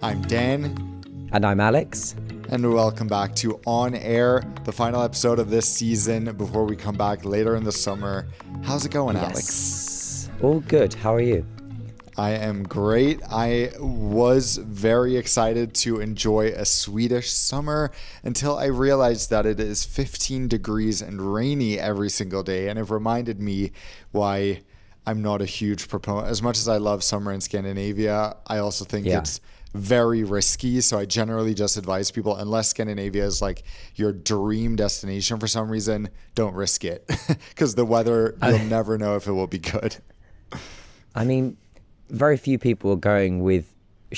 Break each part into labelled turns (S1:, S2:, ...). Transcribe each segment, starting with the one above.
S1: I'm Dan.
S2: And I'm Alex.
S1: And welcome back to On Air, the final episode of this season before we come back later in the summer. How's it going, Alex?
S2: All good. How are you?
S1: I am great. I was very excited to enjoy a Swedish summer until I realized that it is 15 degrees and rainy every single day. And it reminded me why I'm not a huge proponent. As much as I love summer in Scandinavia, I also think it's very risky. So I generally just advise people, unless Scandinavia is like your dream destination for some reason, don't risk it because the weather, you'll never know if it will be good.
S2: I mean, very few people are going with the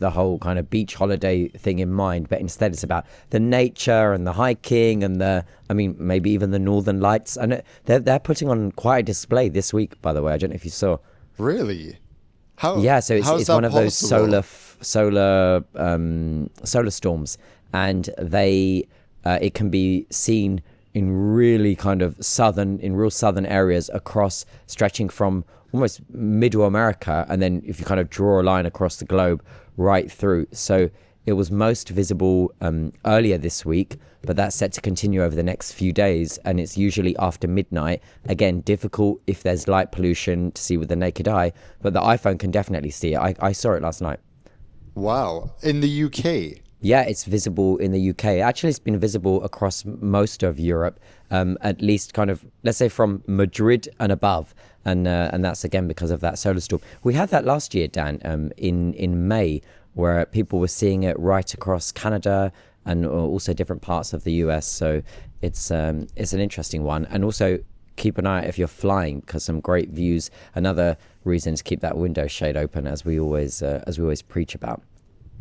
S2: whole kind of beach holiday thing in mind, but instead it's about the nature and the hiking and maybe even the northern lights. And they're putting on quite a display this week, by the way. I don't know if you saw.
S1: Really?
S2: So it's one of those solar storms, and it can be seen in really kind of real southern areas across, stretching from almost middle America, and then if you kind of draw a line across the globe right through. So it was most visible earlier this week, but that's set to continue over the next few days, and it's usually after midnight. Again, difficult if there's light pollution to see with the naked eye, but the iPhone can definitely see it. I saw it last night.
S1: Wow. In the UK?
S2: Yeah, it's visible in the UK. Actually, it's been visible across most of Europe, at least kind of, let's say, from Madrid and above. And that's, again, because of that solar storm. We had that last year, Dan, in May, where people were seeing it right across Canada and also different parts of the US. So it's an interesting one. And also keep an eye out if you're flying, because some great views. Another reason to keep that window shade open, as we always preach about.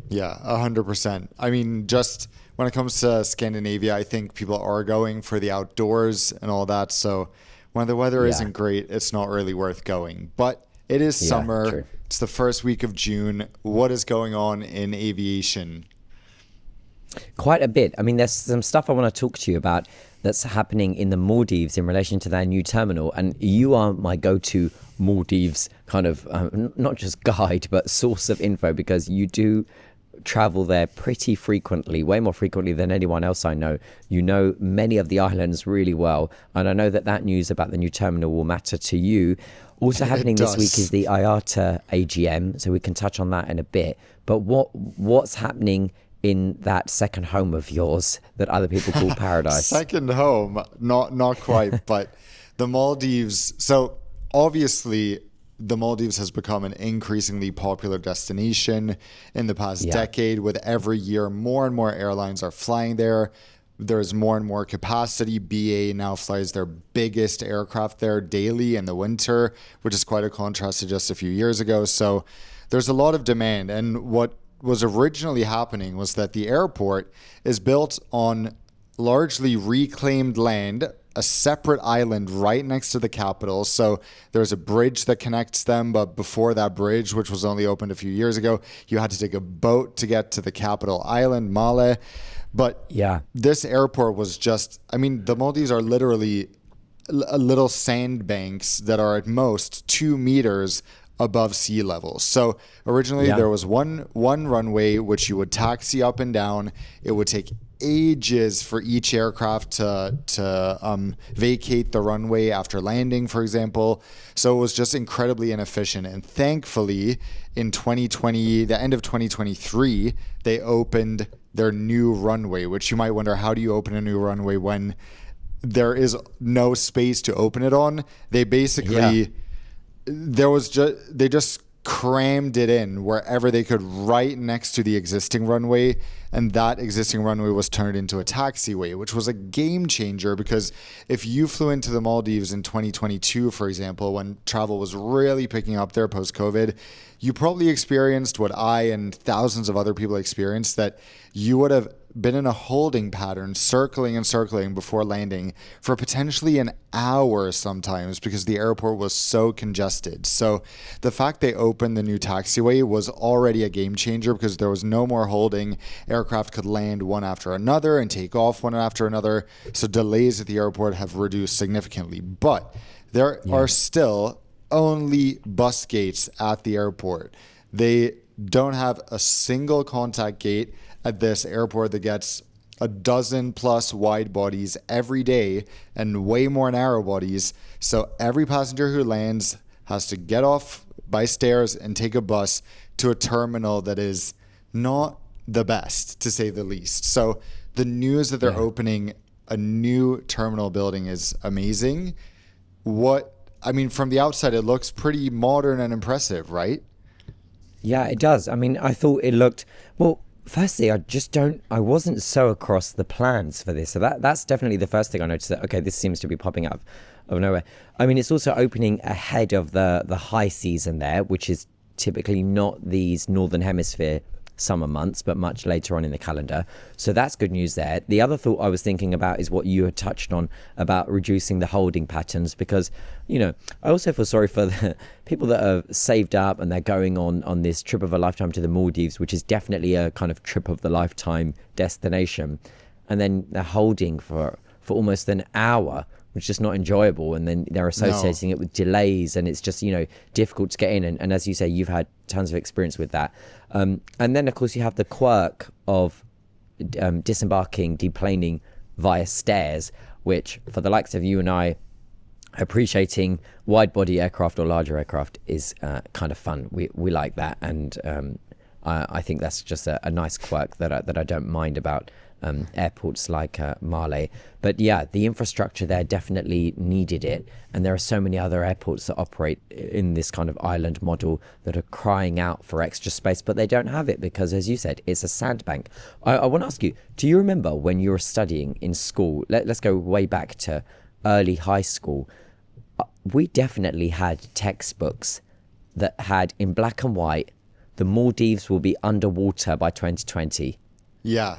S1: Yeah, 100%. I mean, just when it comes to Scandinavia, I think people are going for the outdoors and all that. So when the weather isn't great, it's not really worth going. But it is summer. True. It's the first week of June. What is going on in aviation?
S2: Quite a bit. I mean, there's some stuff I want to talk to you about that's happening in the Maldives in relation to their new terminal. And you are my go-to Maldives kind of, not just guide, but source of info, because you do travel there pretty frequently, way more frequently than anyone else I know. You know many of the islands really well, and I know that news about the new terminal will matter to you. Also happening this week is the IATA AGM, so we can touch on that in a bit. But what's happening in that second home of yours that other people call paradise?
S1: Second home, not quite, but the Maldives. So obviously, the Maldives has become an increasingly popular destination in the past decade. With every year, more and more airlines are flying there. There's more and more capacity. BA now flies their biggest aircraft there daily in the winter, which is quite a contrast to just a few years ago. So there's a lot of demand. And what was originally happening was that the airport is built on largely reclaimed land, a separate island right next to the capital. So there's a bridge that connects them, but before that bridge, which was only opened a few years ago, you had to take a boat to get to the capital island, Malé. But this airport was the Maldives are literally little sandbanks that are at most 2 meters above sea level. So originally there was one runway which you would taxi up and down. It would take ages for each aircraft to vacate the runway after landing, for example. So it was just incredibly inefficient. And thankfully, in 2020, the end of 2023, they opened their new runway, which you might wonder, how do you open a new runway when there is no space to open it on? They basically, they just crammed it in wherever they could, right next to the existing runway, and that existing runway was turned into a taxiway, which was a game changer, because if you flew into the Maldives in 2022, for example, when travel was really picking up there post-COVID, you probably experienced what I and thousands of other people experienced, that you would have been in a holding pattern, circling and circling before landing for potentially an hour sometimes, because the airport was so congested. So the fact they opened the new taxiway was already a game changer, because there was no more holding. Aircraft could land one after another and take off one after another. So delays at the airport have reduced significantly. But there are still only bus gates at the airport. They don't have a single contact gate at this airport that gets a dozen plus wide bodies every day and way more narrow bodies. So every passenger who lands has to get off by stairs and take a bus to a terminal that is not the best, to say the least. So the news that they're opening a new terminal building is amazing. From the outside, it looks pretty modern and impressive, right?
S2: Yeah, it does. I mean, I thought it looked, well, firstly, I wasn't so across the plans for this. So that's definitely the first thing I noticed, that, okay, this seems to be popping out of nowhere. I mean, it's also opening ahead of the high season there, which is typically not these Northern Hemisphere summer months, but much later on in the calendar. So that's good news there. The other thought I was thinking about is what you had touched on about reducing the holding patterns, because, I also feel sorry for the people that have saved up and they're going on this trip of a lifetime to the Maldives, which is definitely a kind of trip of the lifetime destination. And then they're holding for almost an hour, which is just not enjoyable. And then they're associating it with delays, and it's just, difficult to get in. And as you say, you've had tons of experience with that. And then, of course, you have the quirk of disembarking, deplaning via stairs, which for the likes of you and I, appreciating wide body aircraft or larger aircraft is kind of fun. We like that. And I think that's just a nice quirk that I don't mind about airports like Malé. But yeah, the infrastructure there definitely needed it, and there are so many other airports that operate in this kind of island model that are crying out for extra space, but they don't have it because, as you said, it's a sandbank. I want to ask you, do you remember when you were studying in school? Let's go way back to early high school. We definitely had textbooks that had in black and white, the Maldives will be underwater by 2020.
S1: Yeah.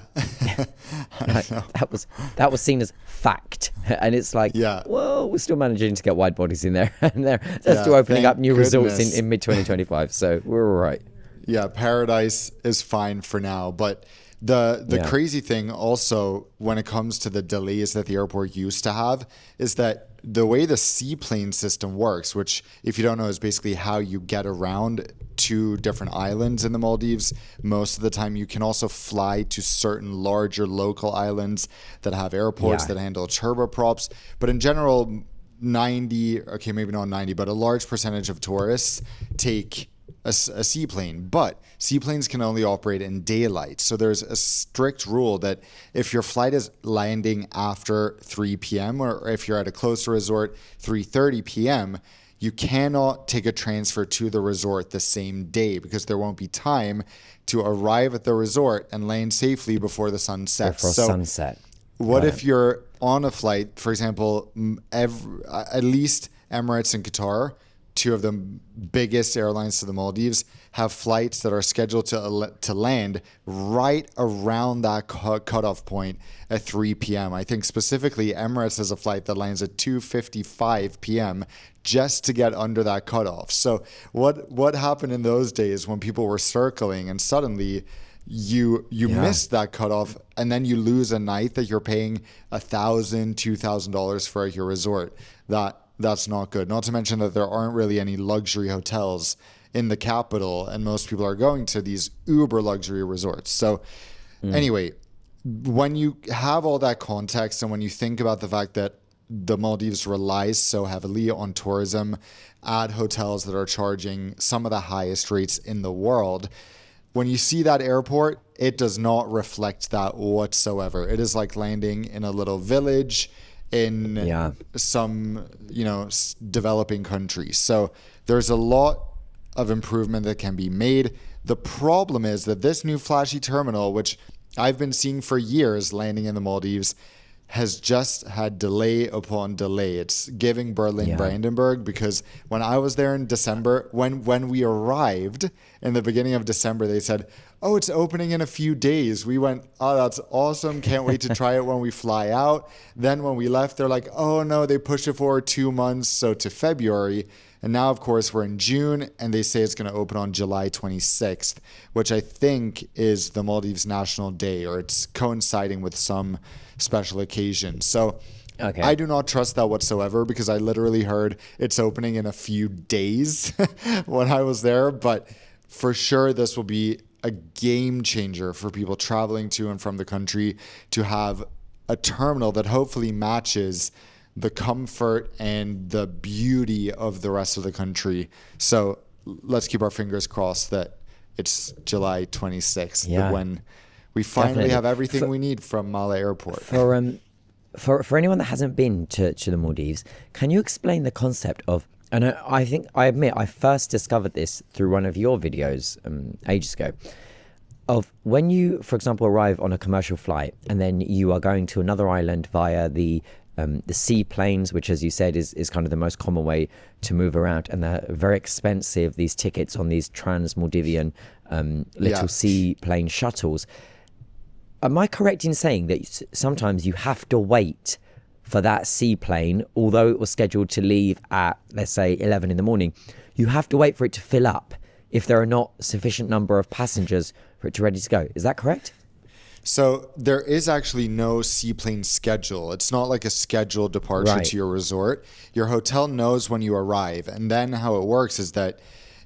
S2: that was seen as fact, and it's like, well, we're still managing to get wide bodies in there, and they're still opening up new resorts in mid 2025, so we're all right.
S1: Yeah, paradise is fine for now, but the crazy thing also when it comes to the delays that the airport used to have is that the way the seaplane system works, which if you don't know is basically how you get around to different islands in the Maldives. Most of the time you can also fly to certain larger local islands that have airports that handle turboprops. But in general, maybe not 90, but a large percentage of tourists take a seaplane. But seaplanes can only operate in daylight. So there's a strict rule that if your flight is landing after 3 p.m. or if you're at a closer resort, 3:30 p.m., you cannot take a transfer to the resort the same day because there won't be time to arrive at the resort and land safely before the sun sets.
S2: Sunset.
S1: What if you're on a flight, for example, at least Emirates and Qatar, two of the biggest airlines to the Maldives, have flights that are scheduled to land right around that cutoff point at 3 p.m. I think specifically Emirates has a flight that lands at 2:55 p.m. just to get under that cutoff. So what happened in those days when people were circling and suddenly you missed that cutoff, and then you lose a night that you're paying $1,000, $2,000 for at your resort? That's not good. Not to mention that there aren't really any luxury hotels in the capital, and most people are going to these uber luxury resorts. So anyway, when you have all that context and when you think about the fact that the Maldives relies so heavily on tourism at hotels that are charging some of the highest rates in the world, when you see that airport, it does not reflect that whatsoever. It is like landing in a little village in some, developing countries. So there's a lot of improvement that can be made. The problem is that this new flashy terminal, which I've been seeing for years landing in the Maldives, has just had delay upon delay. It's giving Berlin Brandenburg, because when I was there in December, when we arrived in the beginning of December, they said, oh, it's opening in a few days. We went, oh, that's awesome. Can't wait to try it when we fly out. Then when we left, they're like, oh no, they pushed it forward 2 months, so to February. And now, of course, we're in June, and they say it's going to open on July 26th, which I think is the Maldives National Day, or it's coinciding with some special occasion. So I do not trust that whatsoever, because I literally heard it's opening in a few days when I was there. But for sure this will be a game changer for people traveling to and from the country to have a terminal that hopefully matches the comfort and the beauty of the rest of the country. So let's keep our fingers crossed that it's July 26th when we finally have everything we need from Malé Airport.
S2: For anyone that hasn't been to the Maldives, can you explain the concept of, and I admit I first discovered this through one of your videos ages ago, of when you, for example, arrive on a commercial flight and then you are going to another island via the seaplanes, which, as you said, is kind of the most common way to move around, and they're very expensive, these tickets on these trans-Maldivian little seaplane shuttles. Am I correct in saying that sometimes you have to wait for that seaplane, although it was scheduled to leave at, let's say, 11 in the morning, you have to wait for it to fill up if there are not sufficient number of passengers for it to ready to go? Is that correct?
S1: So there is actually no seaplane schedule. It's not like a scheduled departure to your resort. Your hotel knows when you arrive, and then how it works is that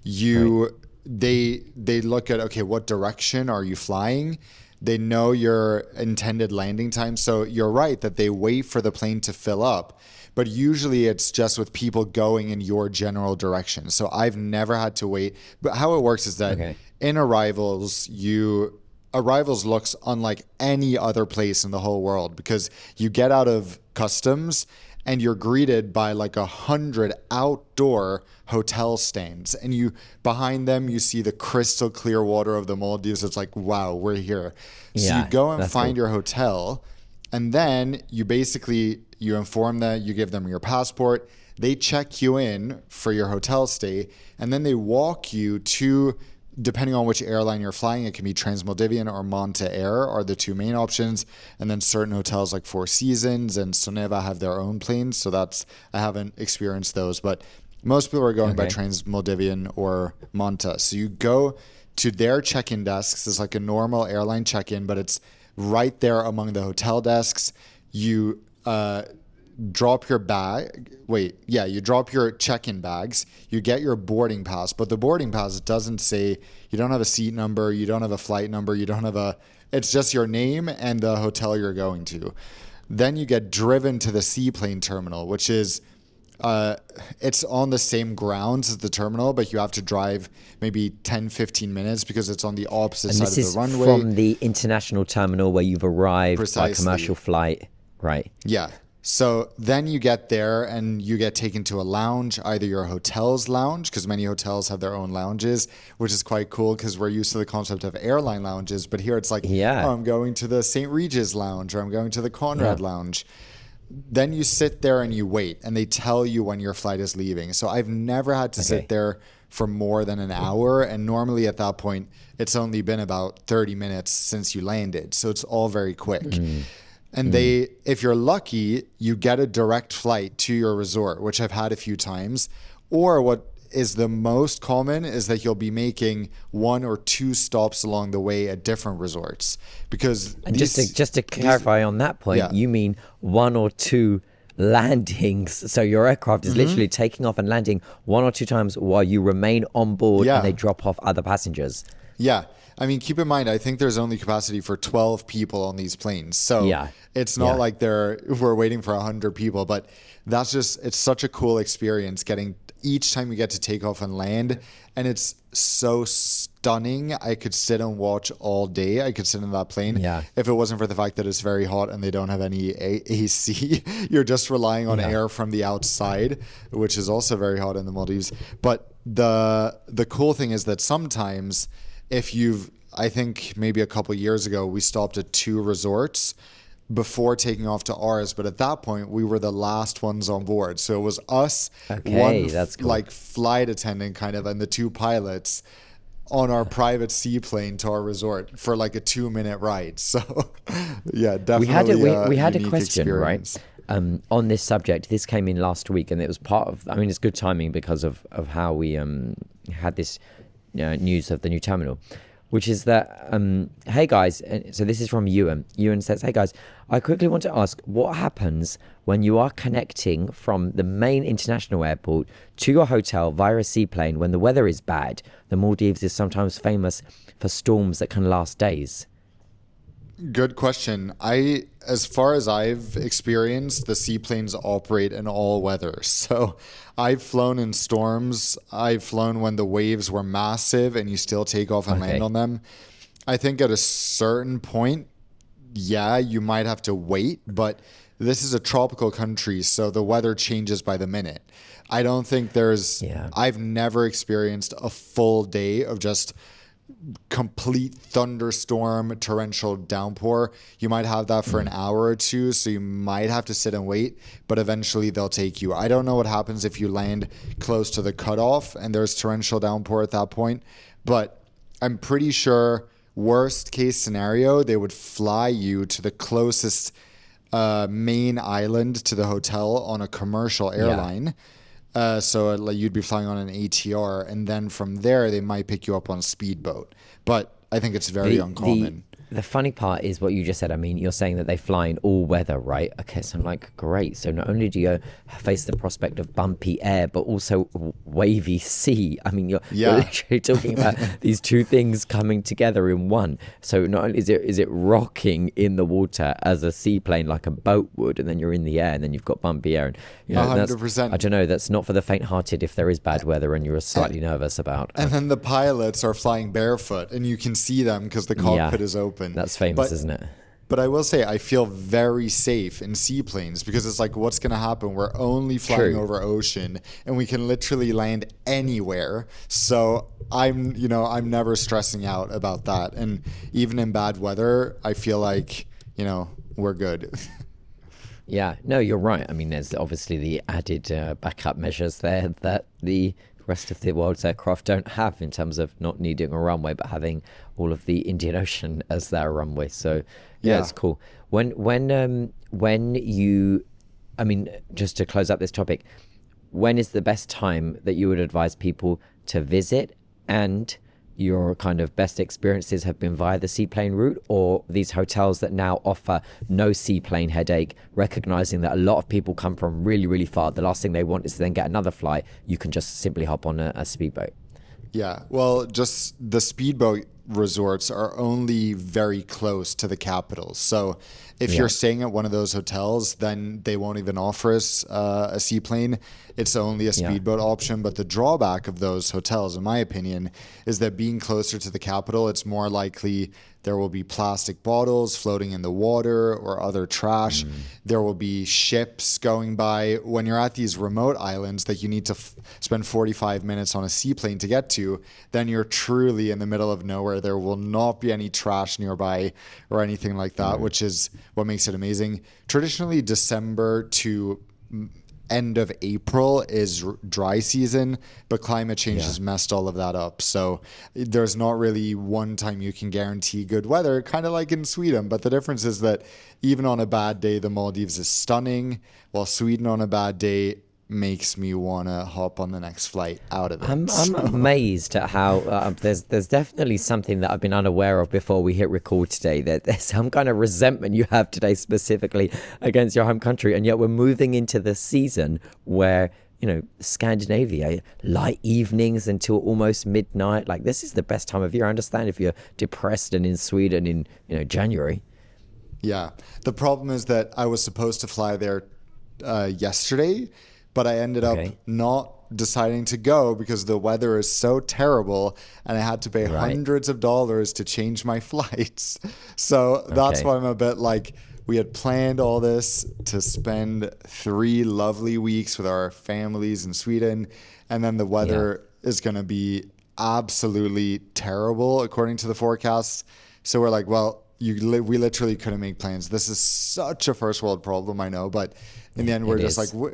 S1: they look at, okay, what direction are you flying? They know your intended landing time. So you're right that they wait for the plane to fill up, but usually it's just with people going in your general direction. So I've never had to wait. But how it works is that in arrivals, Arrivals looks unlike any other place in the whole world, because you get out of customs and you're greeted by like 100 outdoor hotel stands, and behind them you see the crystal clear water of the Maldives. It's like, wow, we're here. So you go and find your hotel, and then you inform them, you give them your passport, they check you in for your hotel stay, and then they walk you to, depending on which airline you're flying, it can be Trans-Maldivian or Malé Air are the two main options. And then certain hotels like Four Seasons and Soneva have their own planes. So I haven't experienced those, but most people are going by Trans-Maldivian or Malta. So you go to their check-in desks. It's like a normal airline check-in, but it's right there among the hotel desks. You drop your you drop your check-in bags, you get your boarding pass, but the boarding pass doesn't say, you don't have a seat number, you don't have a flight number, it's just your name and the hotel you're going to. Then you get driven to the seaplane terminal, which is it's on the same grounds as the terminal, but you have to drive maybe 10-15 minutes because it's on the opposite side of the runway.
S2: This is from the international terminal where you've arrived by commercial flight, right?
S1: Yeah. So then you get there and you get taken to a lounge, either your hotel's lounge, because many hotels have their own lounges, which is quite cool because we're used to the concept of airline lounges. But here it's like, oh, I'm going to the St. Regis lounge, or I'm going to the Conrad lounge. Then you sit there and you wait, and they tell you when your flight is leaving. So I've never had to sit there for more than an hour. And normally at that point, it's only been about 30 minutes since you landed. So it's all very quick. And if you're lucky, you get a direct flight to your resort, which I've had a few times. Or what is the most common is that you'll be making 1 or 2 stops along the way at different resorts. Because
S2: just to clarify on that point, you mean 1 or 2 landings. So your aircraft is literally taking off and landing 1 or 2 times while you remain on board and they drop off other passengers.
S1: Yeah. I mean, keep in mind, I think there's only capacity for 12 people on these planes. So it's not like we're waiting for 100 people, but it's such a cool experience each time you get to take off and land. And it's so stunning. I could sit and watch all day. I could sit in that plane. If it wasn't for the fact that it's very hot and they don't have any AC, you're just relying on air from the outside, which is also very hot in the Maldives. But the cool thing is that sometimes, I think maybe a couple years ago, we stopped at 2 resorts before taking off to ours, but at that point we were the last ones on board. So it was us, one
S2: that's cool.
S1: like flight attendant kind of, and the 2 pilots on our private seaplane to our resort for like a 2-minute ride. So yeah, definitely
S2: we had a question
S1: experience.
S2: Right on this subject. This came in last week, and it was part of, it's good timing because of how we had this news of the new terminal. which is that, hey guys, so this is from Ewan. Ewan says, hey guys, I quickly want to ask, what happens when you are connecting from the main international airport to your hotel via a seaplane when the weather is bad? The Maldives is sometimes famous for storms that can last days.
S1: Good question. As far as I've experienced, the seaplanes operate in all weather. So I've flown in storms. I've flown when the waves were massive and you still take off and land on them. I think at a certain point, yeah, you might have to wait, but this is a tropical country, so the weather changes by the minute. I don't think I've never experienced a full day of just complete thunderstorm, torrential downpour. You might have that for an hour or two, so you might have to sit and wait, but eventually they'll take you. I don't know what happens if you land close to the cutoff and there's torrential downpour at that point, but I'm pretty sure worst case scenario, they would fly you to the closest main island to the hotel on a commercial airline. So you'd be flying on an ATR, and then from there they might pick you up on a speedboat. But I think it's very uncommon.
S2: The funny part is what you just said. I mean, you're saying that they fly in all weather, right? Okay, so I'm like, great. So not only do you face the prospect of bumpy air, but also wavy sea. I mean, you're literally talking about these two things coming together in one. So not only is it rocking in the water as a seaplane like a boat would, and then you're in the air, and then you've got bumpy air. And
S1: 100%.
S2: I don't know. That's not for the faint-hearted if there is bad weather and you're slightly nervous about.
S1: And then the pilots are flying barefoot, and you can see them because the cockpit is open.
S2: That's famous, isn't it?
S1: But I will say I feel very safe in seaplanes because it's like, what's going to happen? We're only flying over ocean and we can literally land anywhere. So I'm never stressing out about that. And even in bad weather, I feel like, we're good.
S2: Yeah, no, you're right. I mean, there's obviously the added backup measures there that the rest of the world's aircraft don't have in terms of not needing a runway, but having all of the Indian Ocean as their runway. So yeah, it's cool. When you, I mean, just to close up this topic, when is the best time that you would advise people to visit, and your kind of best experiences have been via the seaplane route, or these hotels that now offer no seaplane headache, recognizing that a lot of people come from really, really far. The last thing they want is to then get another flight. You can just simply hop on a speedboat.
S1: Yeah, well, just the speedboat resorts are only very close to the capitals. So if you're staying at one of those hotels, then they won't even offer us a seaplane. It's only a speedboat option. But the drawback of those hotels, in my opinion, is that being closer to the capital, it's more likely there will be plastic bottles floating in the water or other trash. There will be ships going by. When you're at these remote islands that you need to spend 45 minutes on a seaplane to get to, then you're truly in the middle of nowhere. There will not be any trash nearby or anything like that, which is what makes it amazing. Traditionally, December to end of April is dry season, but climate change has messed all of that up. So there's not really one time you can guarantee good weather, kind of like in Sweden. But the difference is that even on a bad day, the Maldives is stunning, while Sweden on a bad day makes me want to hop on the next flight out of it.
S2: I'm amazed at how there's definitely something that I've been unaware of before we hit record today, that there's some kind of resentment you have today specifically against your home country, and yet we're moving into the season where Scandinavia, light evenings until almost midnight. Like, this is the best time of year. I understand if you're depressed and in Sweden in January.
S1: Yeah, the problem is that I was supposed to fly there yesterday, but I ended up not deciding to go because the weather is so terrible and I had to pay hundreds of dollars to change my flights. So that's why I'm a bit like, we had planned all this to spend 3 lovely weeks with our families in Sweden, and then the weather is going to be absolutely terrible according to the forecast. So we're like, well, we literally couldn't make plans. This is such a first world problem, I know, but in the end, we're just like we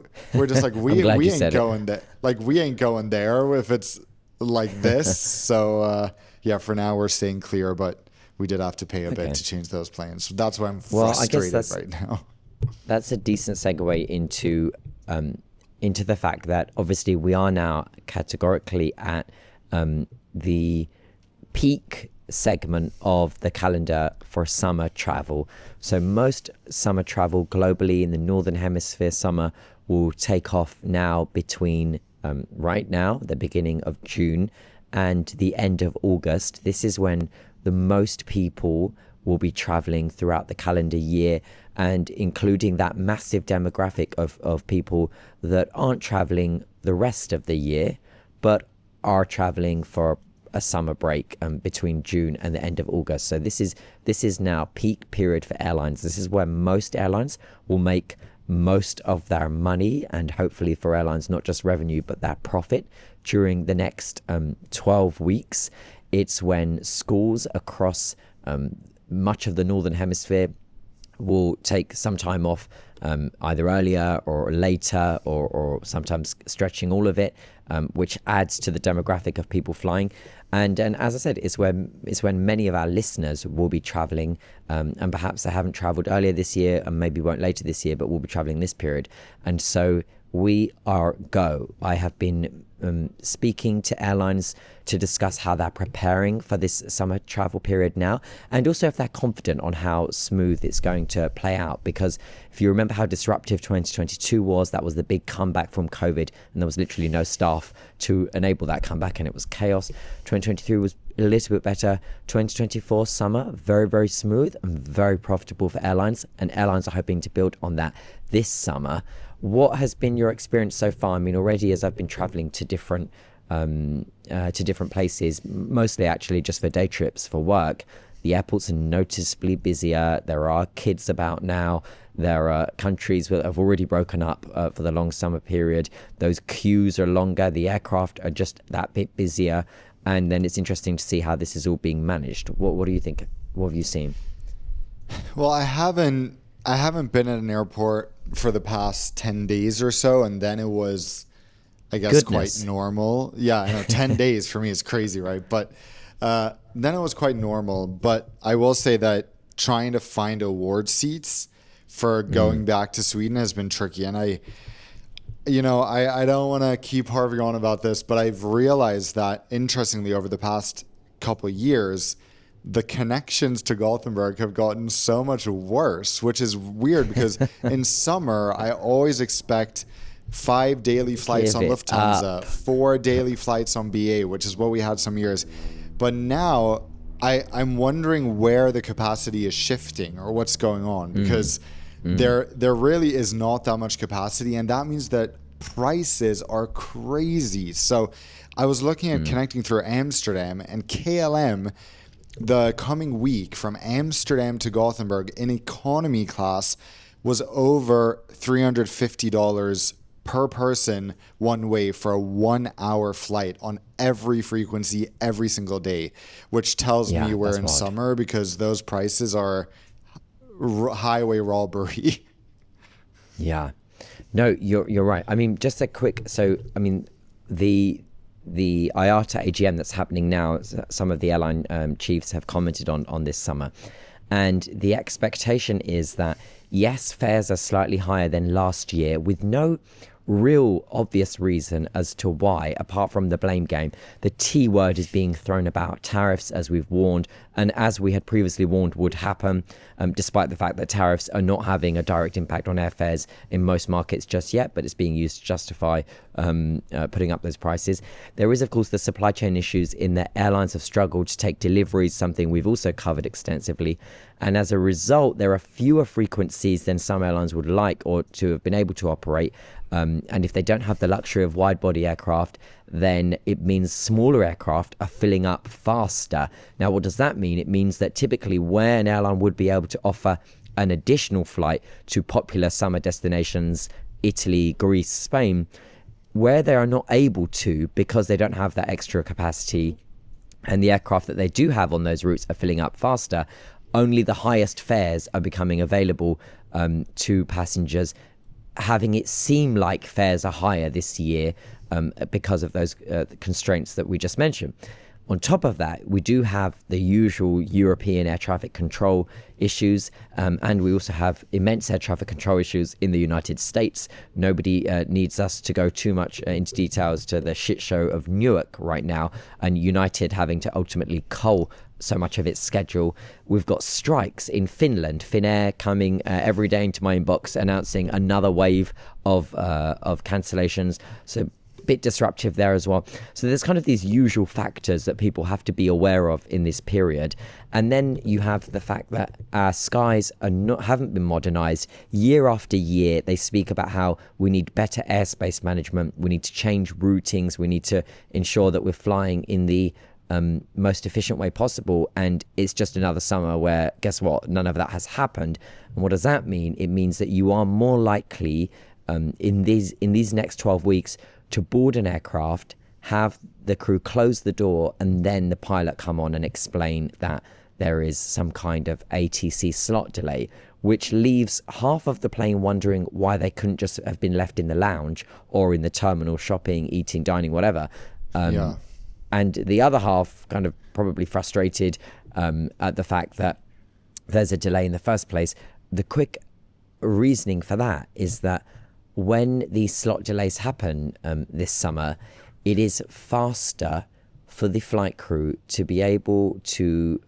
S1: ain't going there. Like, we ain't going there if it's like this. So for now we're staying clear, but we did have to pay a bit to change those plans. So that's why I'm frustrated right now.
S2: That's a decent segue into the fact that obviously we are now categorically at the peak segment of the calendar for summer travel. So most summer travel globally in the Northern Hemisphere summer will take off now between right now, the beginning of June, and the end of August. This is when the most people will be traveling throughout the calendar year, and including that massive demographic of people that aren't traveling the rest of the year, but are traveling for a summer break between June and the end of August. So this is now peak period for airlines. This is where most airlines will make most of their money, and hopefully for airlines, not just revenue, but their profit during the next 12 weeks. It's when schools across much of the Northern Hemisphere will take some time off, either earlier or later, or sometimes stretching all of it, which adds to the demographic of people flying. And as I said, it's when many of our listeners will be traveling, and perhaps they haven't traveled earlier this year and maybe won't later this year, but will be traveling this period. And so we are go. I have been speaking to airlines to discuss how they're preparing for this summer travel period now, and also if they're confident on how smooth it's going to play out. Because if you remember how disruptive 2022 was, that was the big comeback from COVID, and there was literally no staff to enable that comeback, and it was chaos. 2023 was a little bit better. 2024 summer, very, very smooth and very profitable for airlines, and airlines are hoping to build on that this summer. What has been your experience so far? I mean, already as I've been traveling to different places, mostly actually just for day trips for work, the airports are noticeably busier. There are kids about now. There are countries that have already broken up for the long summer period. Those queues are longer. The aircraft are just that bit busier. And then it's interesting to see how this is all being managed. What do you think? What have you seen?
S1: Well, I haven't been at an airport for the past 10 days or so, and then it was, I guess, quite normal. Yeah, I know 10 days for me is crazy, right? But then it was quite normal. But I will say that trying to find award seats for going back to Sweden has been tricky. And I don't want to keep harping on about this, but I've realized that, interestingly, over the past couple of years, the connections to Gothenburg have gotten so much worse, which is weird because in summer, I always expect 5 daily flights on Lufthansa, 4 daily flights on BA, which is what we had some years. But now I'm wondering where the capacity is shifting or what's going on, because there really is not that much capacity. And that means that prices are crazy. So I was looking at connecting through Amsterdam, and KLM, the coming week from Amsterdam to Gothenburg in economy class was over $350 per person one way for a 1 hour flight on every frequency every single day, which tells me we're in summer, because those prices are highway robbery.
S2: Yeah, no, you're right. I mean, just a quick, the IATA AGM that's happening now, some of the airline chiefs have commented on this summer. And the expectation is that, yes, fares are slightly higher than last year, with no real obvious reason as to why, apart from the blame game. The T word is being thrown about, tariffs, as we've warned, and as we had previously warned would happen, despite the fact that tariffs are not having a direct impact on airfares in most markets just yet, but it's being used to justify putting up those prices. There is, of course, the supply chain issues in that airlines have struggled to take deliveries, something we've also covered extensively. And as a result, there are fewer frequencies than some airlines would like or to have been able to operate. And if they don't have the luxury of wide-body aircraft, then it means smaller aircraft are filling up faster. Now, what does that mean? It means that typically where an airline would be able to offer an additional flight to popular summer destinations, Italy, Greece, Spain, where they are not able to because they don't have that extra capacity and the aircraft that they do have on those routes are filling up faster, only the highest fares are becoming available to passengers, having it seem like fares are higher this year because of those constraints that we just mentioned. On top of that, we do have the usual European air traffic control issues, and we also have immense air traffic control issues in the United States. Nobody needs us to go too much into details to the shit show of Newark right now, and United having to ultimately cull so much of its schedule. We've got strikes in Finland. Finnair coming every day into my inbox announcing another wave of cancellations. So bit disruptive there as well. So there's kind of these usual factors that people have to be aware of in this period. And then you have the fact that our skies haven't been modernized year after year. They speak about how we need better airspace management. We need to change routings. We need to ensure that we're flying in the most efficient way possible. And it's just another summer where, guess what? None of that has happened. And what does that mean? It means that you are more likely in these next 12 weeks to board an aircraft, have the crew close the door, and then the pilot come on and explain that there is some kind of ATC slot delay, which leaves half of the plane wondering why they couldn't just have been left in the lounge or in the terminal shopping, eating, dining, whatever. And the other half kind of probably frustrated at the fact that there's a delay in the first place. The quick reasoning for that is that when these slot delays happen this summer, it is faster for the flight crew to be able to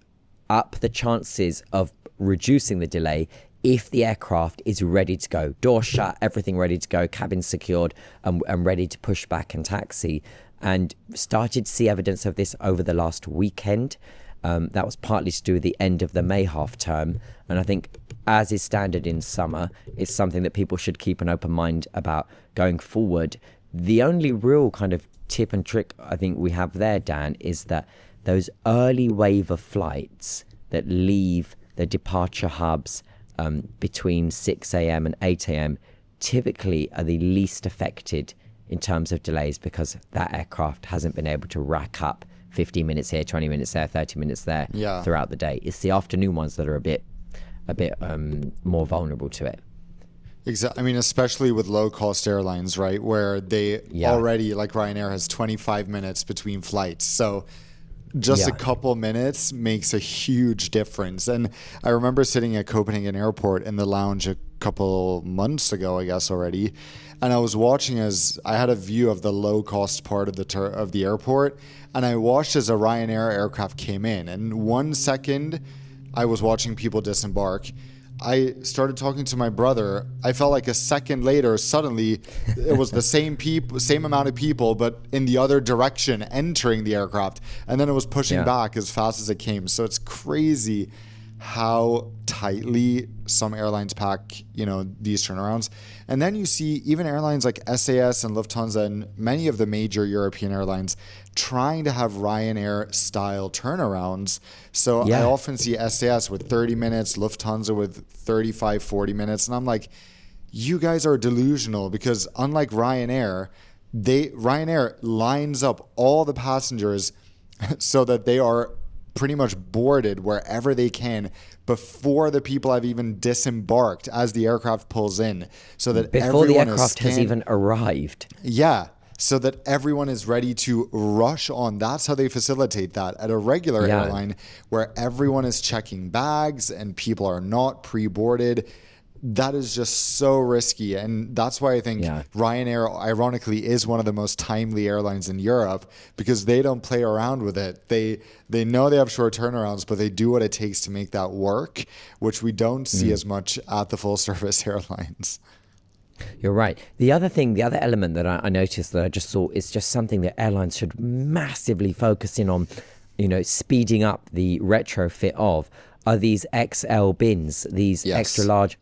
S2: up the chances of reducing the delay if the aircraft is ready to go. Door shut, everything ready to go, cabin secured, and ready to push back and taxi. And started to see evidence of this over the last weekend. That was partly to do with the end of the May half term. And I think, as is standard in summer, it's something that people should keep an open mind about going forward. The only real kind of tip and trick I think we have there, Dan, is that those early wave of flights that leave the departure hubs between 6 a.m. and 8 a.m. typically are the least affected in terms of delays, because that aircraft hasn't been able to rack up 15 minutes here, 20 minutes there, 30 minutes there throughout the day. It's the afternoon ones that are a bit more vulnerable to it.
S1: Exactly. I mean, especially with low-cost airlines, right, where they already, like Ryanair, has 25 minutes between flights. So just a couple minutes makes a huge difference. And I remember sitting at Copenhagen Airport in the lounge a couple months ago, I guess already, and I was watching as I had a view of the low-cost part of the airport, and I watched as a Ryanair aircraft came in. And 1 second, I was watching people disembark. I started talking to my brother. I felt like a second later, suddenly it was the same amount of people, but in the other direction entering the aircraft. And then it was pushing back as fast as it came. So it's crazy how tightly some airlines pack, these turnarounds. And then you see even airlines like SAS and Lufthansa and many of the major European airlines trying to have Ryanair style turnarounds. So I often see SAS with 30 minutes, Lufthansa with 35, 40 minutes. And I'm like, you guys are delusional, because unlike Ryanair lines up all the passengers so that they are pretty much boarded wherever they can before the people have even disembarked as the aircraft pulls in, so that
S2: before the aircraft has even arrived.
S1: Yeah. So that everyone is ready to rush on. That's how they facilitate that at a regular airline, where everyone is checking bags and people are not pre-boarded. That is just so risky. And that's why I think Ryanair, ironically, is one of the most timely airlines in Europe, because they don't play around with it. They know they have short turnarounds, but they do what it takes to make that work, which we don't see as much at the full service airlines.
S2: You're right. The other element that I noticed that I just thought is just something that airlines should massively focus in on, speeding up the retrofit of, are these XL bins, these extra large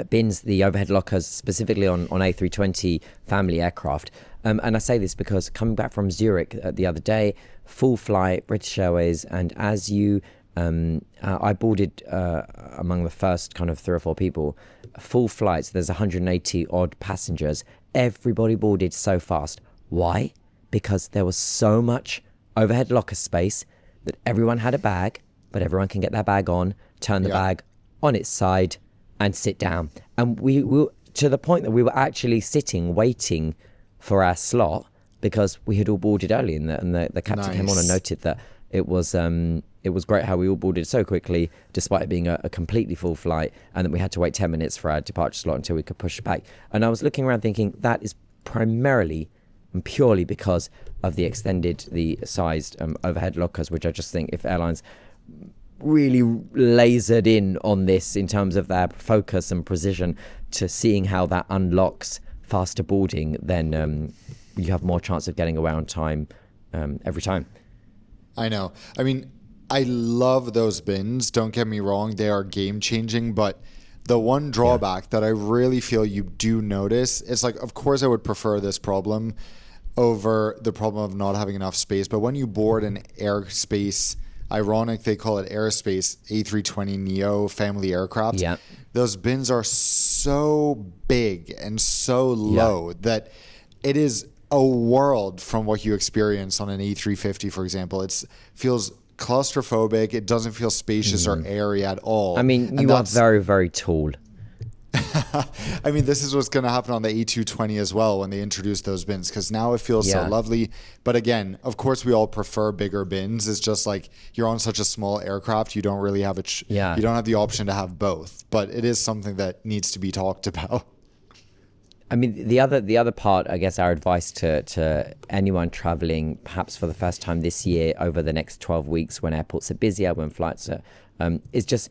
S2: bins, the overhead lockers, specifically on A320 family aircraft. And I say this because coming back from Zurich the other day, full flight, British Airways, and as you, I boarded among the first kind of 3 or 4 people, full flights, there's 180 odd passengers. Everybody boarded so fast. Why? Because there was so much overhead locker space that everyone had a bag, but everyone can get their bag on, turn the bag on its side, and sit down. And we to the point that we were actually sitting waiting for our slot, because we had all boarded early, and the captain came on and noted that it was great how we all boarded so quickly despite it being a completely full flight, and that we had to wait 10 minutes for our departure slot until we could push back. And I was looking around thinking that is primarily and purely because of the sized overhead lockers, which I just think if airlines really lasered in on this in terms of their focus and precision to seeing how that unlocks faster boarding, then you have more chance of getting away on time every time.
S1: I know. I mean, I love those bins. Don't get me wrong. They are game changing. But the one drawback that I really feel you do notice, it's like, of course, I would prefer this problem over the problem of not having enough space. But when you board an airspace, ironic, they call it airspace, A320neo family aircraft.
S2: Yeah.
S1: Those bins are so big and so low that it is a world from what you experience on an A350, for example. It feels claustrophobic. It doesn't feel spacious or airy at all.
S2: I mean, you are very, very tall.
S1: I mean, this is what's going to happen on the A220 as well when they introduce those bins, because now it feels so lovely. But again, of course, we all prefer bigger bins. It's just like you're on such a small aircraft, you don't really have you don't have the option to have both. But it is something that needs to be talked about.
S2: I mean, the other part, I guess, our advice to anyone traveling, perhaps for the first time this year, over the next 12 weeks, when airports are busier, when flights are, is just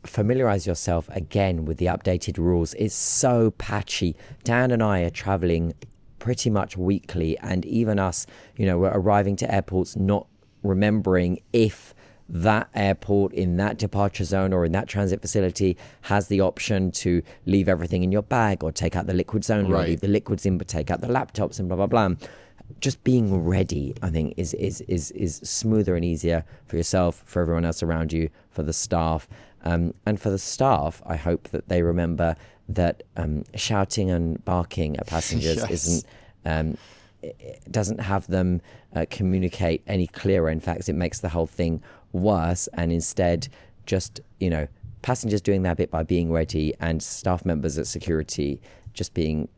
S2: familiarize yourself again with the updated rules. It's so patchy. Dan and I are traveling pretty much weekly, and even us, we're arriving to airports not remembering if that airport in that departure zone or in that transit facility has the option to leave everything in your bag or take out the liquids only, or leave the liquids in but take out the laptops and blah blah blah. Just being ready, I think, is smoother and easier for yourself, for everyone else around you, for the staff. And for the staff, I hope that they remember that shouting and barking at passengers it doesn't have them communicate any clearer. In fact, it makes the whole thing worse. And instead, just, passengers doing their bit by being ready, and staff members at security just being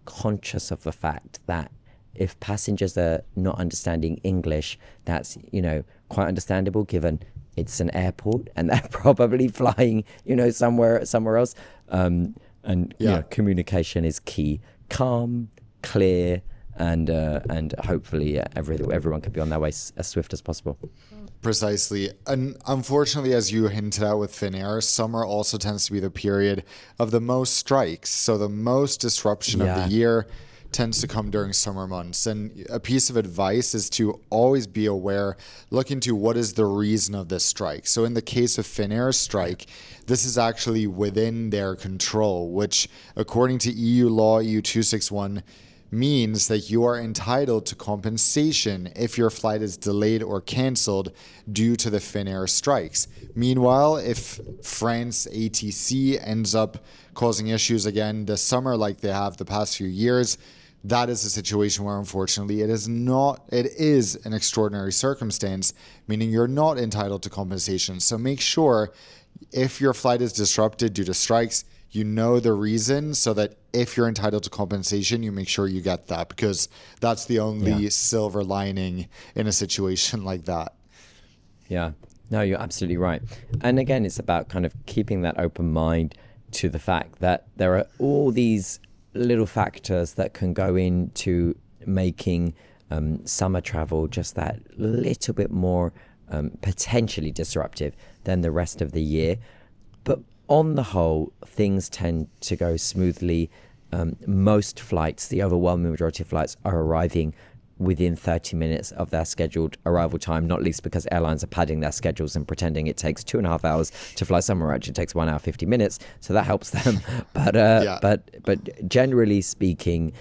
S2: conscious of the fact that if passengers are not understanding English, that's, quite understandable given it's an airport and they're probably flying, somewhere else. Communication is key. Calm, clear, and hopefully everyone can be on their way as swift as possible.
S1: Precisely. And unfortunately, as you hinted at with Finnair, summer also tends to be the period of the most strikes. So the most disruption of the year tends to come during summer months. And a piece of advice is to always be aware, look into what is the reason of this strike. So in the case of Finnair's strike, this is actually within their control, which according to EU law, EU 261, means that you are entitled to compensation if your flight is delayed or cancelled due to the Finnair strikes. Meanwhile, if France ATC ends up causing issues again this summer like they have the past few years, that is a situation where unfortunately it is an extraordinary circumstance, meaning you're not entitled to compensation. So make sure if your flight is disrupted due to strikes, you know the reason, so that if you're entitled to compensation, you make sure you get that, because that's the only silver lining in a situation like that.
S2: Yeah, no, you're absolutely right. And again, it's about kind of keeping that open mind to the fact that there are all these little factors that can go into making summer travel just that little bit more potentially disruptive than the rest of the year. But on the whole, things tend to go smoothly. Most flights, the overwhelming majority of flights, are arriving within 30 minutes of their scheduled arrival time, not least because airlines are padding their schedules and pretending it takes 2.5 hours to fly somewhere. Actually, it takes 1 hour 50 minutes, so that helps them. But generally speaking,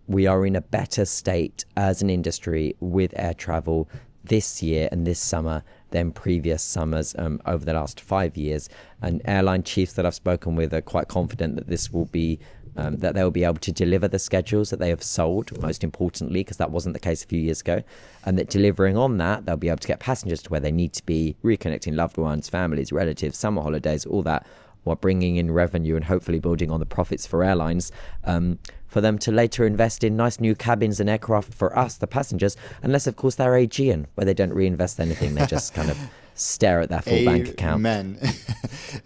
S2: we are in a better state as an industry with air travel this year and this summer than previous summers over the last 5 years. And airline chiefs that I've spoken with are quite confident that this will be that they'll be able to deliver the schedules that they have sold, most importantly, because that wasn't the case a few years ago, and that delivering on that, they'll be able to get passengers to where they need to be, reconnecting loved ones, families, relatives, summer holidays, all that, while bringing in revenue and hopefully building on the profits for airlines, for them to later invest in nice new cabins and aircraft for us, the passengers, unless, of course, they're Aegean, where they don't reinvest anything. They just kind of stare at their full bank account.
S1: Amen.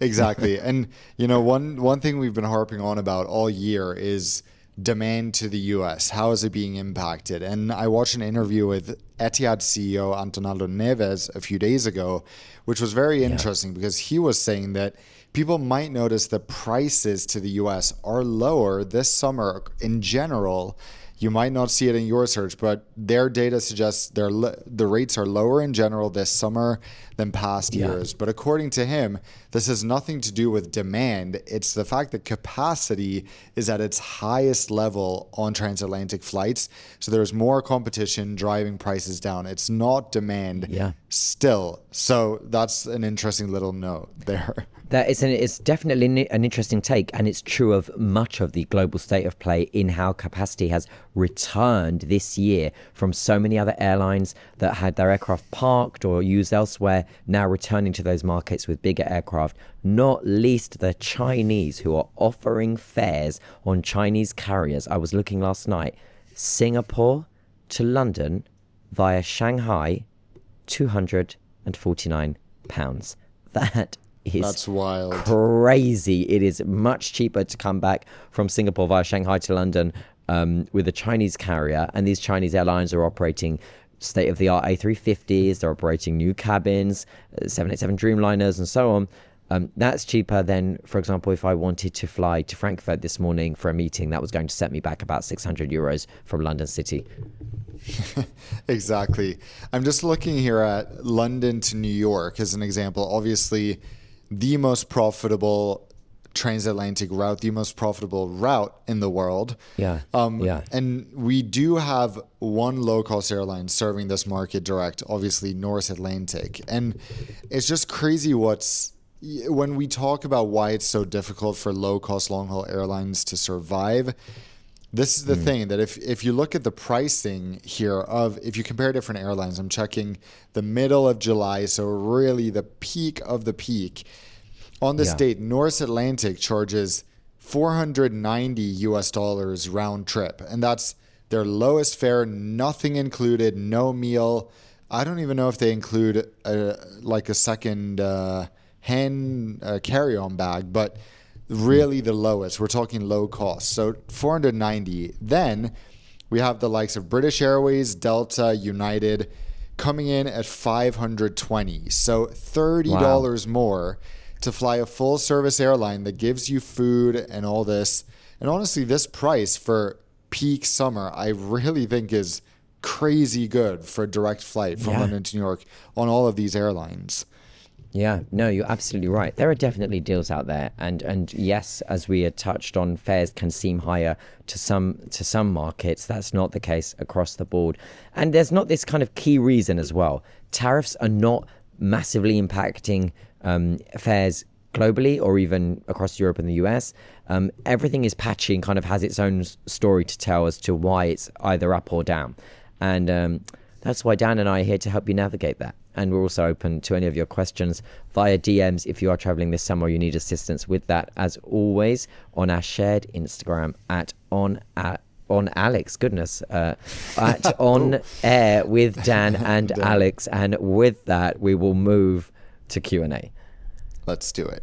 S1: Exactly. And, one thing we've been harping on about all year is demand to the US? How is it being impacted? And I watched an interview with Etihad CEO Antonio Neves a few days ago, which was very interesting because he was saying that people might notice the prices to the US are lower this summer in general. You might not see it in your search, but their data suggests the rates are lower in general this summer than past years. But according to him, this has nothing to do with demand. It's the fact that capacity is at its highest level on transatlantic flights. So there's more competition driving prices down. It's not demand still. So that's an interesting little note there.
S2: It's definitely an interesting take, and it's true of much of the global state of play in how capacity has returned this year from so many other airlines that had their aircraft parked or used elsewhere, now returning to those markets with bigger aircraft, not least the Chinese, who are offering fares on Chinese carriers. I was looking last night, Singapore to London via Shanghai, £249.
S1: That's wild.
S2: Crazy. It is much cheaper to come back from Singapore via Shanghai to London with a Chinese carrier, and these Chinese airlines are operating state-of-the-art A350s, they're operating new cabins, 787 Dreamliners and so on. That's cheaper than, for example, if I wanted to fly to Frankfurt this morning for a meeting, that was going to set me back about €600 from London City.
S1: Exactly. I'm just looking here at London to New York as an example. Obviously, the most profitable transatlantic route, the most profitable route in the world. And we do have one low-cost airline serving this market direct, obviously North Atlantic. And it's just crazy when we talk about why it's so difficult for low-cost long-haul airlines to survive. This is the thing, that if you look at the pricing here if you compare different airlines, I'm checking the middle of July, so really the peak of the peak. On this date, North Atlantic charges $490 round trip, and that's their lowest fare, nothing included, no meal. I don't even know if they include a second hand carry-on bag, but really the lowest. We're talking low cost. So $490. Then we have the likes of British Airways, Delta, United coming in at $520. So $30 more to fly a full service airline that gives you food and all this. And honestly, this price for peak summer, I really think is crazy good for a direct flight from London to New York on all of these airlines.
S2: Yeah, no, you're absolutely right. There are definitely deals out there, and yes, as we had touched on, fares can seem higher to some markets. That's not the case across the board, and there's not this kind of key reason as well. Tariffs are not massively impacting fares globally or even across Europe and the US. Everything is patchy and kind of has its own story to tell as to why it's either up or down, and that's why Dan and I are here to help you navigate that. And we're also open to any of your questions via DMs if you are traveling this summer or you need assistance with that, as always, on our shared Instagram at on Alex, at on air with Dan and Alex. And with that, we will move to Q&A.
S1: Let's do it.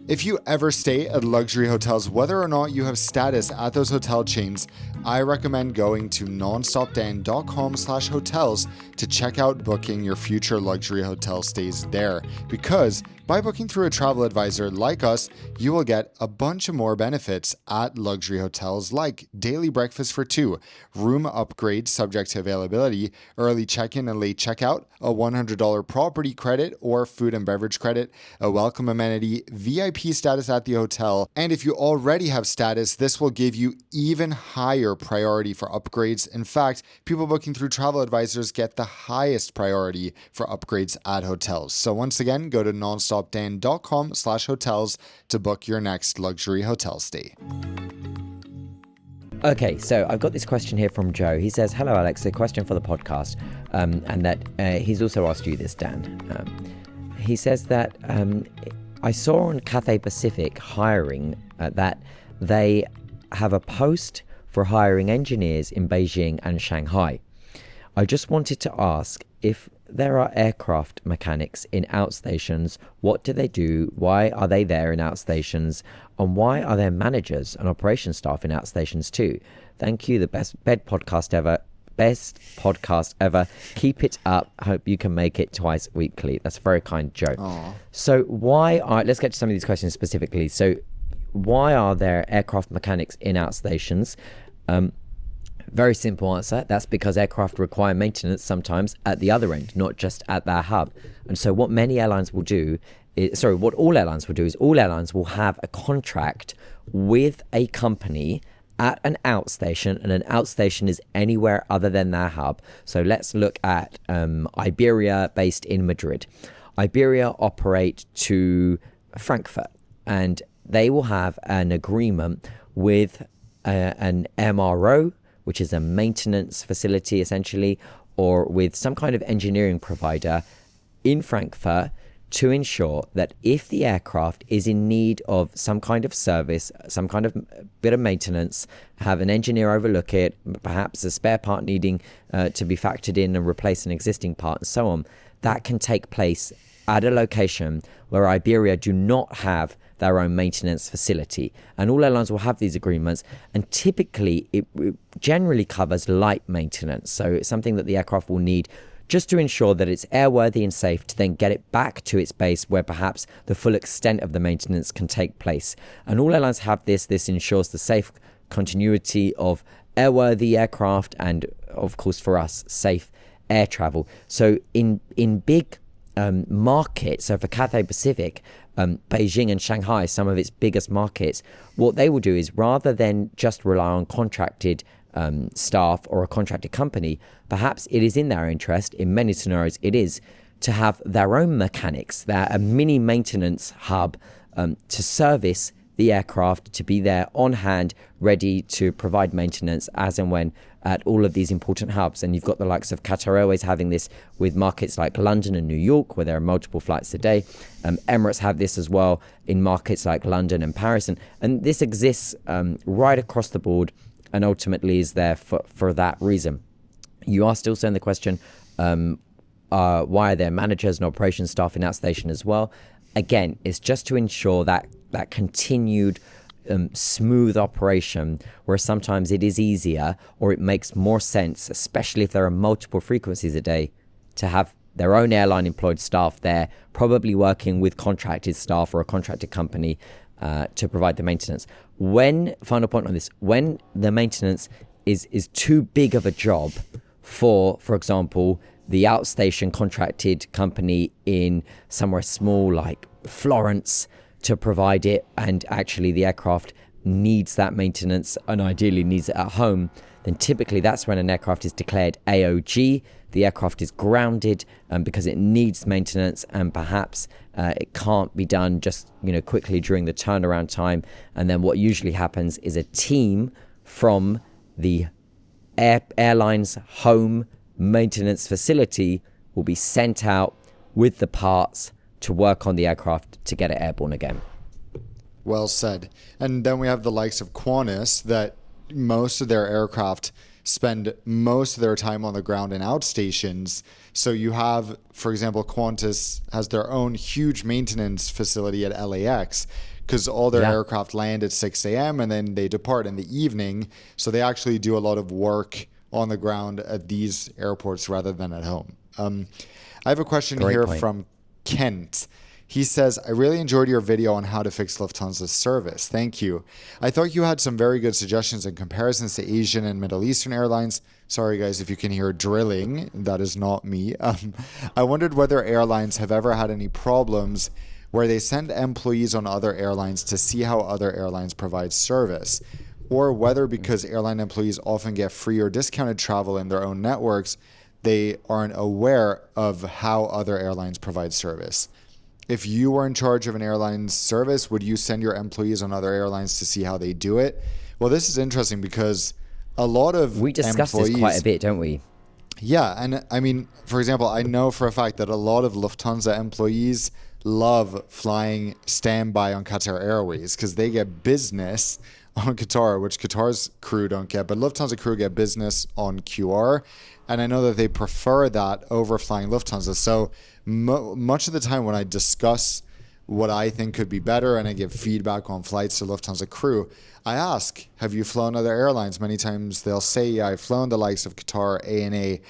S1: If you ever stay at luxury hotels, whether or not you have status at those hotel chains, I recommend going to nonstopdan.com/hotels to check out booking your future luxury hotel stays there. Because by booking through a travel advisor like us, you will get a bunch of more benefits at luxury hotels, like daily breakfast for two, room upgrades subject to availability, early check-in and late checkout, a $100 property credit or food and beverage credit, a welcome amenity, VIP status at the hotel, and if you already have status, this will give you even higher priority for upgrades. In fact, people booking through travel advisors get the highest priority for upgrades at hotels. So once again, go to nonstopdan.com/hotels to book your next luxury hotel stay.
S2: Okay, so I've got this question here from Joe. He says, hello, Alex, a question for the podcast, and that he's also asked you this, Dan. He says that I saw on Cathay Pacific hiring that they have a post for hiring engineers in Beijing and Shanghai. I just wanted to ask if there are aircraft mechanics in outstations, what do they do? Why are they there in outstations? And why are there managers and operations staff in outstations too? Thank you. The best podcast ever. Keep it up. Hope you can make it twice weekly. That's a very kind joke.
S1: Aww.
S2: So let's get to some of these questions specifically. So why are there aircraft mechanics in outstations? Very simple answer. That's because aircraft require maintenance sometimes at the other end, not just at their hub. And so what all airlines will do is all airlines will have a contract with a company at an outstation, and an outstation is anywhere other than their hub. So let's look at Iberia, based in Madrid. Iberia operate to Frankfurt, and they will have an agreement with an MRO, which is a maintenance facility essentially, or with some kind of engineering provider in Frankfurt, to ensure that if the aircraft is in need of some kind of service, some kind of bit of maintenance, have an engineer overlook it, perhaps a spare part needing to be factored in and replace an existing part and so on, that can take place at a location where Iberia do not have their own maintenance facility. And all airlines will have these agreements, and typically it generally covers light maintenance. So it's something that the aircraft will need just to ensure that it's airworthy and safe to then get it back to its base where perhaps the full extent of the maintenance can take place. And all airlines have this. This ensures the safe continuity of airworthy aircraft and, of course, for us, safe air travel. So in big markets, so for Cathay Pacific, Beijing and Shanghai, some of its biggest markets, what they will do is, rather than just rely on contracted staff or a contracted company, perhaps it is in their interest, in many scenarios it is, to have their own mechanics, a mini maintenance hub to service the aircraft, to be there on hand, ready to provide maintenance as and when at all of these important hubs. And you've got the likes of Qatar Airways having this with markets like London and New York, where there are multiple flights a day. Emirates have this as well in markets like London and Paris. And this exists right across the board, and ultimately is there for that reason. You asked also in the question, why are there managers and operations staff in that station as well? Again, it's just to ensure that continued smooth operation, where sometimes it is easier or it makes more sense, especially if there are multiple frequencies a day, to have their own airline employed staff there, probably working with contracted staff or a contracted company to provide the maintenance. Final point on this, when the maintenance is too big of a job for example, the outstation contracted company in somewhere small like Florence to provide it, and actually the aircraft needs that maintenance and ideally needs it at home, then typically that's when an aircraft is declared AOG. The aircraft is grounded because it needs maintenance, and perhaps it can't be done just quickly during the turnaround time. And then what usually happens is a team from the airline's home maintenance facility will be sent out with the parts to work on the aircraft to get it airborne again.
S1: Well said. And then we have the likes of Quantis, that most of their aircraft spend most of their time on the ground in outstations. So you have, for example, Quantis has their own huge maintenance facility at LAX, because all their aircraft land at 6 a.m. and then they depart in the evening. So they actually do a lot of work on the ground at these airports rather than at home. I have a question from Kent. He says, I really enjoyed your video on how to fix Lufthansa's service. Thank you. I thought you had some very good suggestions and comparisons to Asian and Middle Eastern airlines. Sorry, guys, if you can hear drilling. That is not me. I wondered whether airlines have ever had any problems where they send employees on other airlines to see how other airlines provide service, or whether because airline employees often get free or discounted travel in their own networks, they aren't aware of how other airlines provide service. If you were in charge of an airline's service, would you send your employees on other airlines to see how they do it? Well, this is interesting because a lot of
S2: we discuss this quite a bit, don't we?
S1: Yeah, and I mean, for example, I know for a fact that a lot of Lufthansa employees love flying standby on Qatar Airways because they get business on Qatar, which Qatar's crew don't get, but Lufthansa crew get business on QR. And I know that they prefer that over flying Lufthansa. So much of the time when I discuss what I think could be better and I give feedback on flights to Lufthansa crew, I ask, have you flown other airlines? Many times they'll say, yeah, I've flown the likes of Qatar, ANA.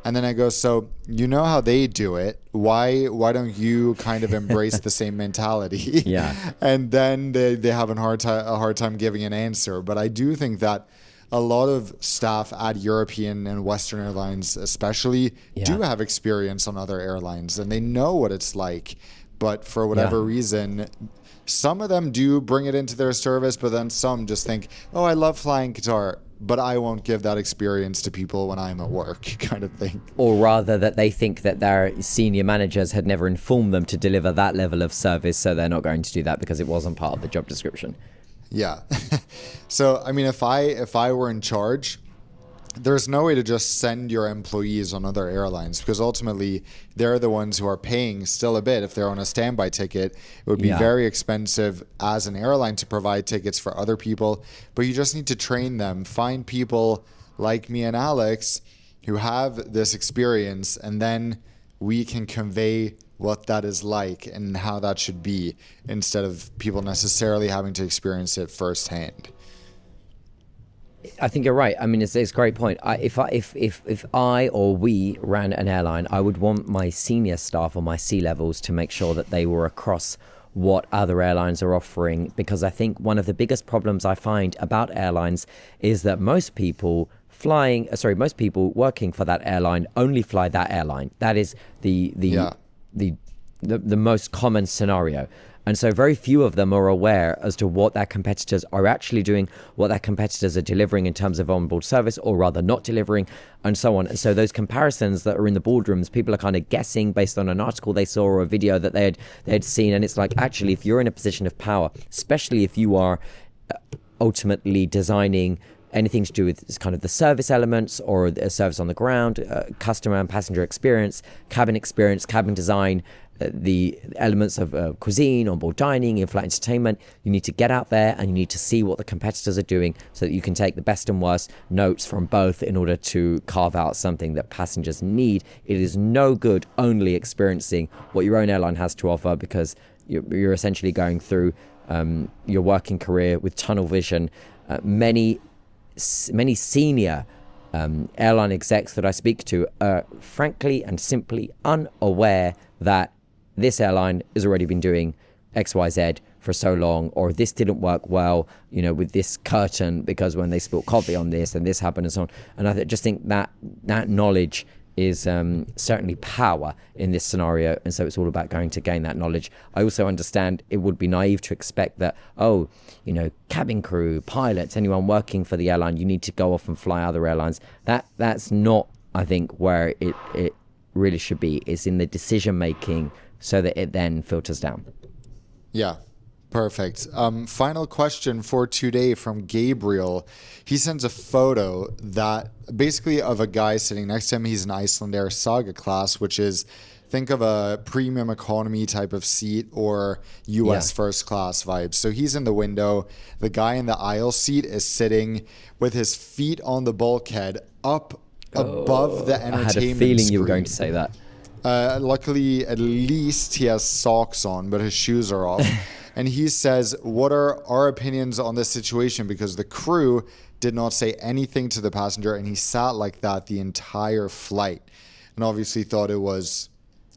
S1: And then I go, so you know how they do it. Why don't you kind of embrace the same mentality?
S2: Yeah.
S1: And then they have a hard time giving an answer. But I do think that a lot of staff at European and Western airlines especially do have experience on other airlines and they know what it's like. But for whatever reason, some of them do bring it into their service, but then some just think, oh, I love flying Qatar, but I won't give that experience to people when I'm at work, kind of thing.
S2: Or rather that they think that their senior managers had never informed them to deliver that level of service, so they're not going to do that because it wasn't part of the job description.
S1: Yeah. So, I mean, if I were in charge, there's no way to just send your employees on other airlines because ultimately they're the ones who are paying still a bit. If they're on a standby ticket, it would be very expensive as an airline to provide tickets for other people, but you just need to train them, find people like me and Alex who have this experience, and then we can convey what that is like and how that should be instead of people necessarily having to experience it firsthand.
S2: I think you're right. I mean, it's a great point. If I or we ran an airline, I would want my senior staff or my C-levels to make sure that they were across what other airlines are offering, because I think one of the biggest problems I find about airlines is that most people working for that airline only fly that airline. That is the most common scenario. And so very few of them are aware as to what their competitors are actually doing, what their competitors are delivering in terms of onboard service, or rather not delivering, and so on. And so those comparisons that are in the boardrooms, people are kind of guessing based on an article they saw or a video that they had seen. And it's like, actually, if you're in a position of power, especially if you are ultimately designing anything to do with kind of the service elements or a service on the ground, customer and passenger experience, cabin design, the elements of cuisine, onboard dining, in-flight entertainment, you need to get out there and you need to see what the competitors are doing so that you can take the best and worst notes from both in order to carve out something that passengers need. It is no good only experiencing what your own airline has to offer, because you're essentially going through your working career with tunnel vision. Many senior airline execs that I speak to are frankly and simply unaware that this airline has already been doing XYZ for so long, or this didn't work well, with this curtain because when they spilled coffee on this and this happened and so on. And I just think that knowledge is certainly power in this scenario, and so it's all about going to gain that knowledge. I also understand it would be naive to expect that, cabin crew, pilots, anyone working for the airline, you need to go off and fly other airlines. That's not, I think, where it really should be. It's in the decision making so that it then filters down.
S1: Yeah. Perfect. Final question for today from Gabriel. He sends a photo that basically of a guy sitting next to him. He's an Icelandair Saga class, which is, think of a premium economy type of seat or US first class vibes. So he's in the window. The guy in the aisle seat is sitting with his feet on the bulkhead up above the entertainment
S2: I had a feeling
S1: screen.
S2: You were going to say that.
S1: Luckily, at least he has socks on, but his shoes are off. And he says, what are our opinions on this situation? Because the crew did not say anything to the passenger, and he sat like that the entire flight. And obviously thought it was,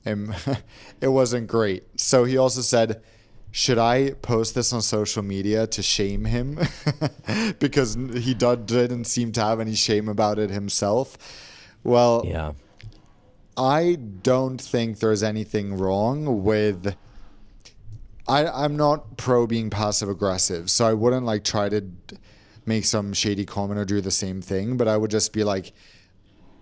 S1: it wasn't great. So he also said, should I post this on social media to shame him? Because he didn't seem to have any shame about it himself. Well,
S2: yeah.
S1: I don't think there's anything wrong with... I'm not pro being passive aggressive, so I wouldn't try to make some shady comment or do the same thing, but I would just be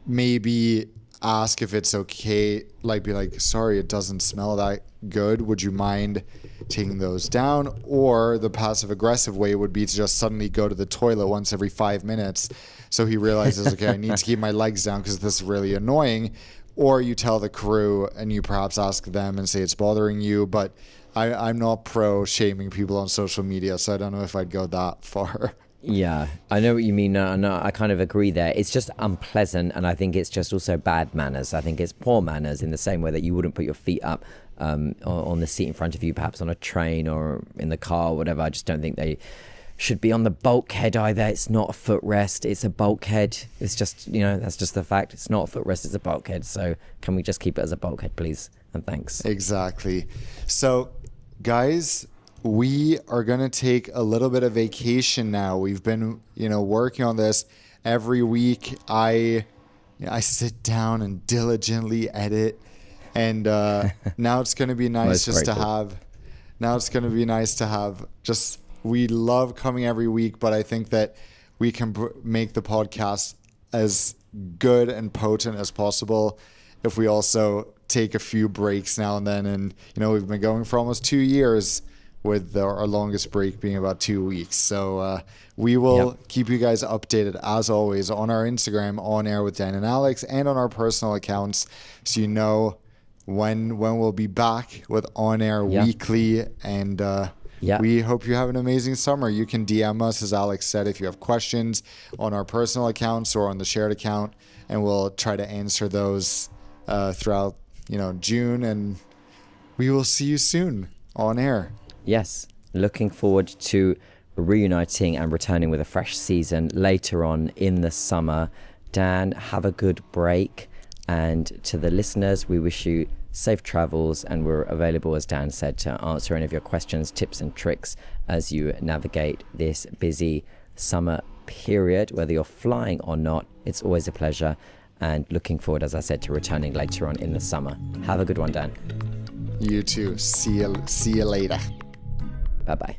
S1: maybe ask if it's okay, be sorry, it doesn't smell that good, would you mind taking those down? Or the passive aggressive way would be to just suddenly go to the toilet once every 5 minutes so he realizes, okay, I need to keep my legs down because this is really annoying. or you tell the crew and you perhaps ask them and say it's bothering you. But I'm not pro shaming people on social media, so I don't know if I'd go that far.
S2: Yeah, I know what you mean. No, I kind of agree there. It's just unpleasant, and I think it's just also bad manners. I think it's poor manners in the same way that you wouldn't put your feet up on the seat in front of you, perhaps on a train or in the car or whatever. I just don't think they should be on the bulkhead either. It's not a footrest, it's a bulkhead. It's just, you know, that's just the fact. It's not a footrest, it's a bulkhead. So can we just keep it as a bulkhead, please? And thanks.
S1: Exactly. So, guys, we are going to take a little bit of vacation now. We've been, working on this every week. I sit down and diligently edit, and now it's going to be nice we love coming every week, but I think that we can make the podcast as good and potent as possible if we also take a few breaks now and then. And, we've been going for almost 2 years, with our longest break being about 2 weeks. So we will keep you guys updated, as always, on our Instagram, On Air with Dan and Alex, and on our personal accounts, so you know when we'll be back with On Air weekly. And we hope you have an amazing summer. You can DM us, as Alex said, if you have questions on our personal accounts or on the shared account, and we'll try to answer those throughout, June. And we will see you soon on air.
S2: Yes, looking forward to reuniting and returning with a fresh season later on in the summer. Dan, have a good break. And to the listeners, we wish you safe travels, and we're available, as Dan said, to answer any of your questions, tips and tricks as you navigate this busy summer period, whether you're flying or not. It's always a pleasure, and looking forward, as I said, to returning later on in the summer. Have a good one, Dan.
S1: You too. See you later.
S2: Bye-bye.